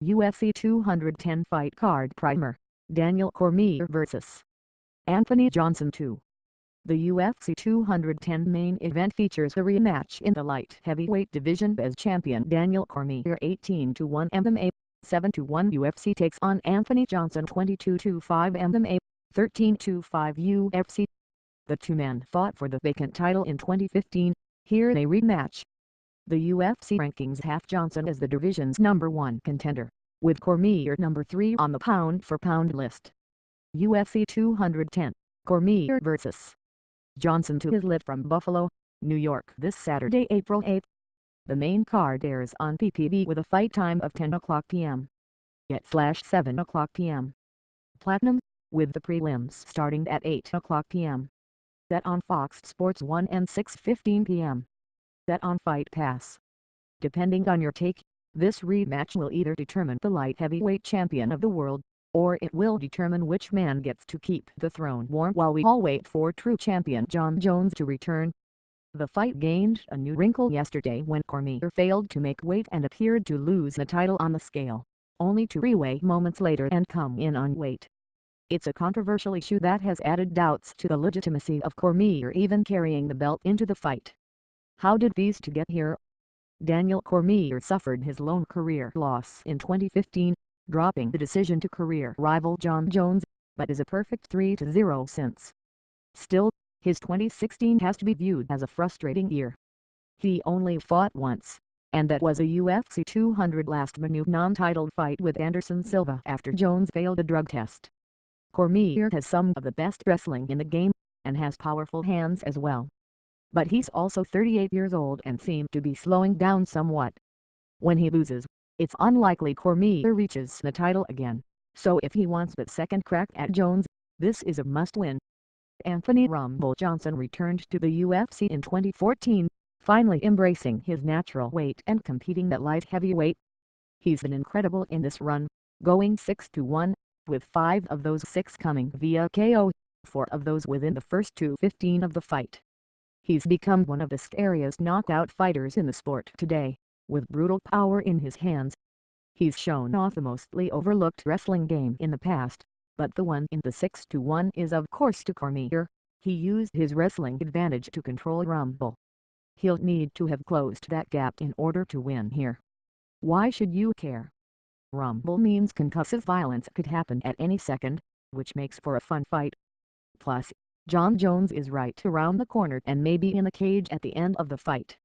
UFC 210 Fight Card Primer, Daniel Cormier vs. Anthony Johnson 2. The UFC 210 main event features a rematch in the light heavyweight division as champion Daniel Cormier 18-1 MMA, 7-1 UFC takes on Anthony Johnson 22-5 MMA, 13-5 UFC. The two men fought for the vacant title in 2015, here they rematch. The UFC rankings have Johnson as the division's #1 contender, with Cormier #3 on the pound-for-pound list. UFC 210, Cormier vs. Johnson 2 is live from Buffalo, New York this Saturday, April 8. The main card airs on PPV with a fight time of 10 o'clock p.m. at /7 o'clock p.m. Platinum, with the prelims starting at 8 o'clock p.m. Set on Fox Sports 1 and 6:15 p.m. Set on Fight Pass. Depending on your take, this rematch will either determine the light heavyweight champion of the world, or it will determine which man gets to keep the throne warm while we all wait for true champion Jon Jones to return. The fight gained a new wrinkle yesterday when Cormier failed to make weight and appeared to lose the title on the scale, only to reweigh moments later and come in on weight. It's a controversial issue that has added doubts to the legitimacy of Cormier even carrying the belt into the fight. How did these two get here? Daniel Cormier suffered his lone career loss in 2015, dropping the decision to career rival Jon Jones, but is a perfect 3-0 since. Still, his 2016 has to be viewed as a frustrating year. He only fought once, and that was a UFC 200 last-minute non-title fight with Anderson Silva after Jones failed a drug test. Cormier has some of the best wrestling in the game, and has powerful hands as well. But he's also 38 years old and seemed to be slowing down somewhat. When he loses, it's unlikely Cormier reaches the title again, so if he wants the second crack at Jones, this is a must-win. Anthony "Rumble" Johnson returned to the UFC in 2014, finally embracing his natural weight and competing at light heavyweight. He's been incredible in this run, going 6-1, with 5 of those 6 coming via KO, 4 of those within the first 2:15 of the fight. He's become one of the scariest knockout fighters in the sport today, with brutal power in his hands. He's shown off the mostly overlooked wrestling game in the past, but the one in the 6-1 is of course to Cormier. He used his wrestling advantage to control Rumble. He'll need to have closed that gap in order to win here. Why should you care? Rumble means concussive violence could happen at any second, which makes for a fun fight. Plus, Jon Jones is right around the corner and may be in the cage at the end of the fight.